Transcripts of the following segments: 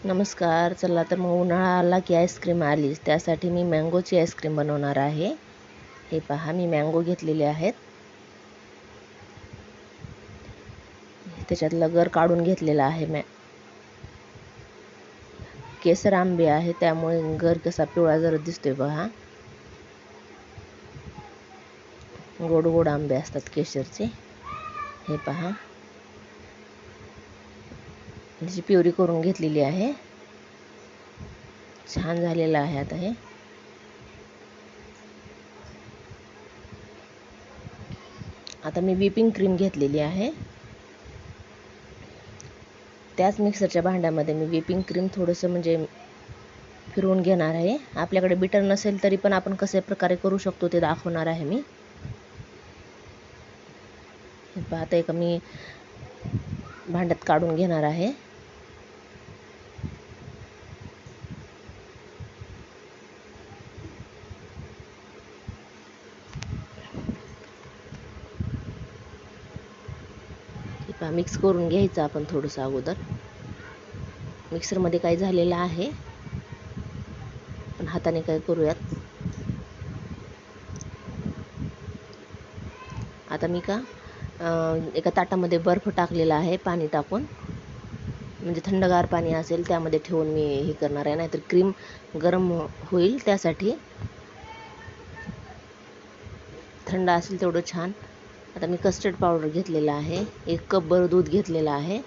नमस्कार. चला तर मग उन्हाळा आला की आईस्क्रीम आलीच. त्यासाठी मी मँगोची आईस्क्रीम बनवणार आहे. हे पहा, मी मँगो घेतलेले आहेत. त्याच्यातलं गर काढून घेतलेला आहे. केसर आंबे आहे, त्यामुळे गर कसा पिवळा जरा दिसतोय पहा. गोड गोड आंबे असतात केशरचे. हे पहा, त्याची प्युरी करून घेतलेली आहे. छान झालेलं आहे. आता मी व्हिपिंग क्रीम घेतलेली आहे. त्याच मिक्सरच्या भांड्यामध्ये मी व्हिपिंग क्रीम थोडंसं म्हणजे फिरवून घेणार आहे. आपल्याकडे बीटर नसेल तरी पण आपण कशा प्रकारे करू शकतो ते दाखवणार आहे मी. हे पाहता का, मी भांड्यात काढून घेणार आहे. मिक्स करून घ्यायचं आपण थोडंसं अगोदर. मिक्सरमध्ये काय झालेलं आहे, पण हाताने काय करूयात. आता मी एका ताटामध्ये बर्फ टाकलेला आहे, पाणी टाकून. म्हणजे थंडगार पाणी असेल त्यामध्ये ठेवून मी हे करणार आहे, नाहीतर क्रीम गरम होईल. त्यासाठी थंड असेल तेवढं छान. आता मी कस्टर्ड पावडर घेतलेला आहे. 1 कप भर दूध घेतलेलं आहे.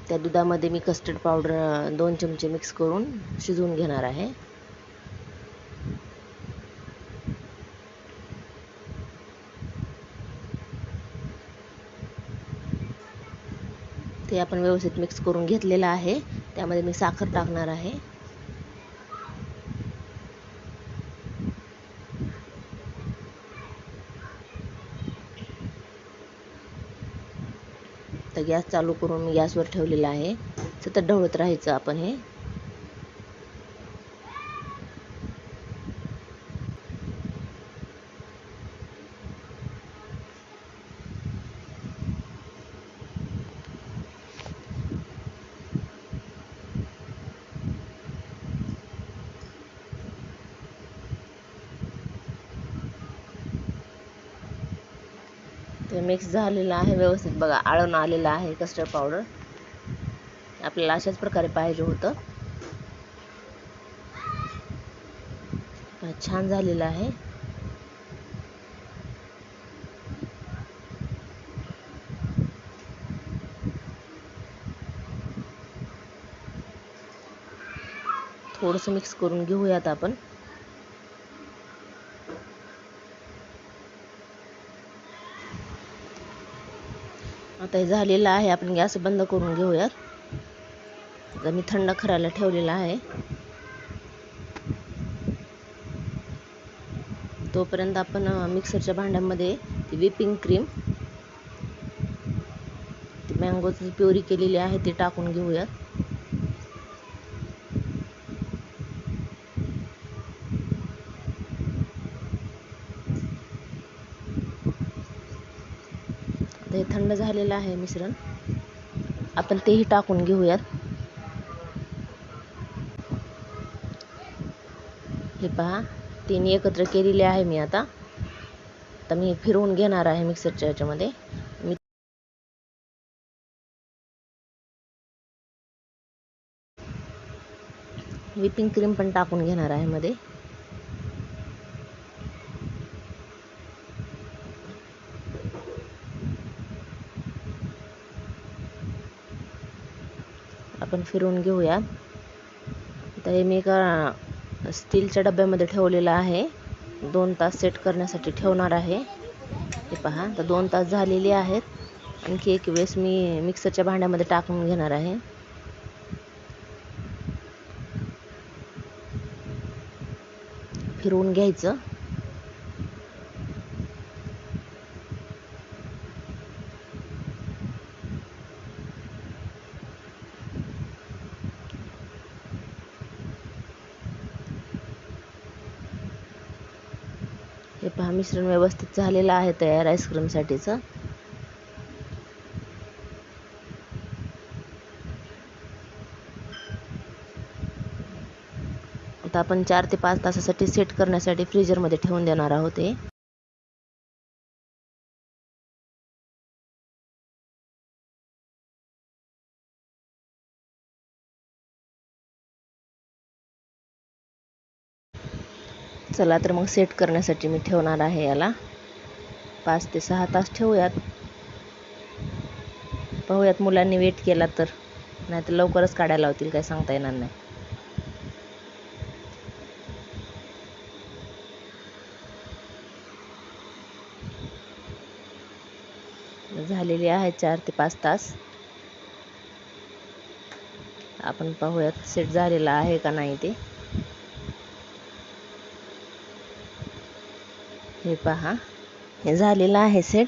त्या दुधामध्ये मी कस्टर्ड पावडर 2 चमचे मिक्स करून शिजवून घेणार आहे. ते आपण व्यवस्थित मिक्स करून घेतलेलं आहे. त्यामध्ये मी साखर टाकणार आहे. तर गॅस चालू करून मी गॅसवर ठेवलेला आहे. सतत ढवळत राहायचं आपण हे. ते मिक्स झालेलं आहे व्यवस्थित. बघा, आळून आलेलं आहे कस्टर्ड पावडर. आपल्याला अशाच प्रकारे पाहिजे होतं. छान झालेलं आहे. थोडंसं मिक्स करून घेऊयात आपण. आता हे झालेलं आहे. आपण गॅस बंद करून घेऊयात. आता मी थंड करायला ठेवलेला आहे. तोपर्यंत आपण मिक्सरच्या भांड्यामध्ये ती व्हिपिंग क्रीम, ती मँगोची प्युरी केलेली आहे ती टाकून घेऊयात. आता हे थंड झालेलं आहे मिश्रण. आपण तेही टाकून घेऊयात. हे पहा, तिन्ही एकत्र केलेले आहे मी. आता मी फिरवून घेणार आहे मिक्सरच्या ह्याच्यामध्ये. मी व्हिपिंग क्रीम पण टाकून घेणार आहे मध्ये. आपण फिरवून घेऊया. तर हे मी एका स्टीलच्या डब्यामध्ये ठेवलेलं आहे. 2 तास सेट करण्यासाठी ठेवणार आहे. हे पहा, तर 2 तास झालेले आहेत. आणखी एक वेळेस मी मिक्सरच्या भांड्यामध्ये टाकून घेणार आहे. फिरवून घ्यायचं. हे पहा, मिश्रण व्यवस्थित झालेलं आहे तयार आईस्क्रीमसाठीचं. आता आपण 4 ते 5 तासासाठी सेट करण्यासाठी फ्रीजरमध्ये ठेवून देणार आहोत हे. चला तर मग सेट करण्यासाठी मी ठेवणार आहे याला. 5 ते 6 तास ठेवूयात. पाहूयात मुलांनी वेट केला तर, नाहीतर लवकरच काढायला लावतील, काय सांगता येणार नाही. झालेली आहे 4 ते 5 तास. आपण पाहूयात सेट झालेला आहे का नाही ते. हे पहा, हे झालेलं आहे सेट.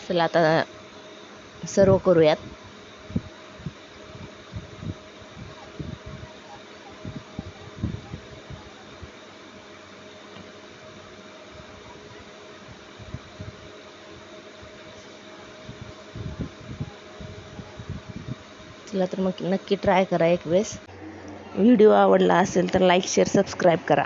चला आता सर्व करूयात. चला तर मग नक्की ट्राय करा एक वेळेस. व्हिडिओ आवडला असेल तर लाईक, शेअर, सबस्क्राईब करा.